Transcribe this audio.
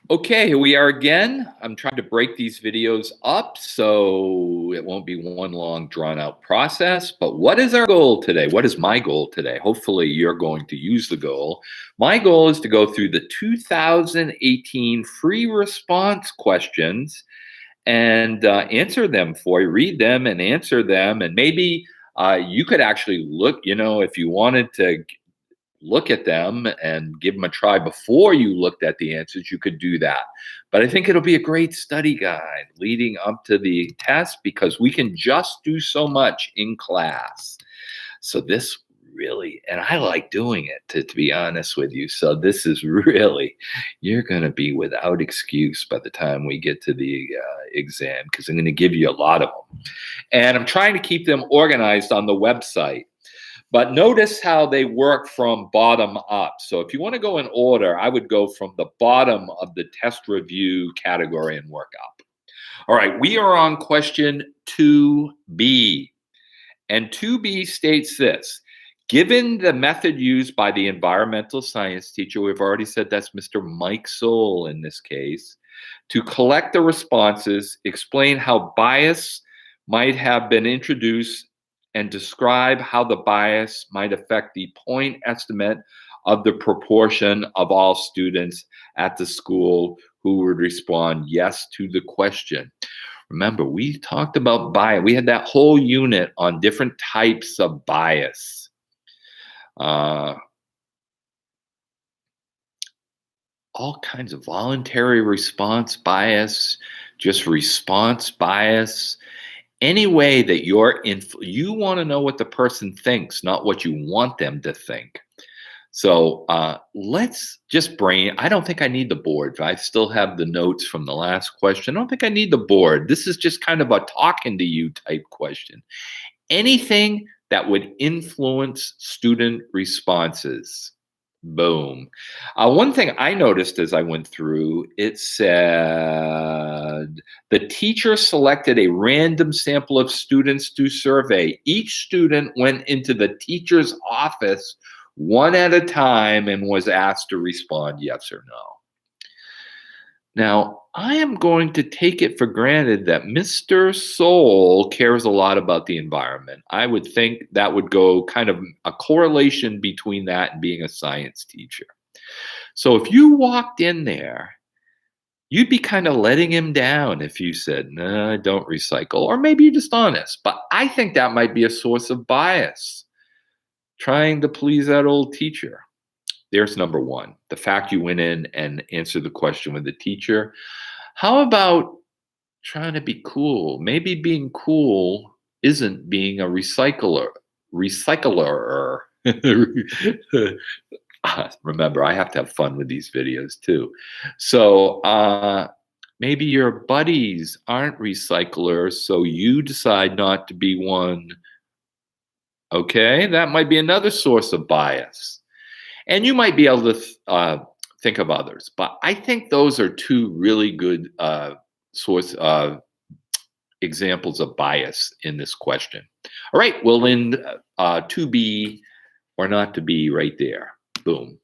Okay, here we are again. I'm trying to break these videos up so it won't be one long drawn out process. But what is our goal today? What is my goal today? Hopefully, you're going to use the goal. My goal is to go through the 2018 free response questions and answer them for you, read them and answer them. And maybe you could actually look, if you wanted to look at them and give them a try before you looked at the answers, you could do that. But I think it'll be a great study guide leading up to the test because we can just do so much in class. So this really, and I like doing it to be honest with you. So this is really, you're going to be without excuse by the time we get to the exam because I'm going to give you a lot of them. And I'm trying to keep them organized on the website. But notice how they work from bottom up. So if you want to go in order, I would go from the bottom of the test review category and work up. All right, we are on question 2B. And 2B states this. Given the method used by the environmental science teacher, we've already said that's Mr. Mike Soul in this case, to collect the responses, explain how bias might have been introduced and describe how the bias might affect the point estimate of the proportion of all students at the school who would respond yes to the question. Remember, we talked about bias. We had that whole unit on different types of bias. All kinds of voluntary response bias, just response bias. Any way that you want to know what the person thinks, not what you want them to think. So let's just I don't think I need the board. I still have the notes from the last question. I don't think I need the board. This is just kind of a talking to you type question. Anything that would influence student responses. Boom. One thing I noticed as I went through, it said the teacher selected a random sample of students to survey. Each student went into the teacher's office one at a time and was asked to respond yes or no. Now, I am going to take it for granted that Mr. Soul cares a lot about the environment. I would think that would go kind of a correlation between that and being a science teacher. So if you walked in there, you'd be kind of letting him down if you said, no, I don't recycle, or maybe you're just honest. But I think that might be a source of bias, trying to please that old teacher. There's number one, the fact you went in and answered the question with the teacher. How about trying to be cool? Maybe being cool isn't being a recycler. Remember, I have to have fun with these videos too. So maybe your buddies aren't recyclers, so you decide not to be one. Okay, that might be another source of bias. And you might be able to think of others, but I think those are two really good source examples of bias in this question. All right, we'll end to be or not to be right there. Boom.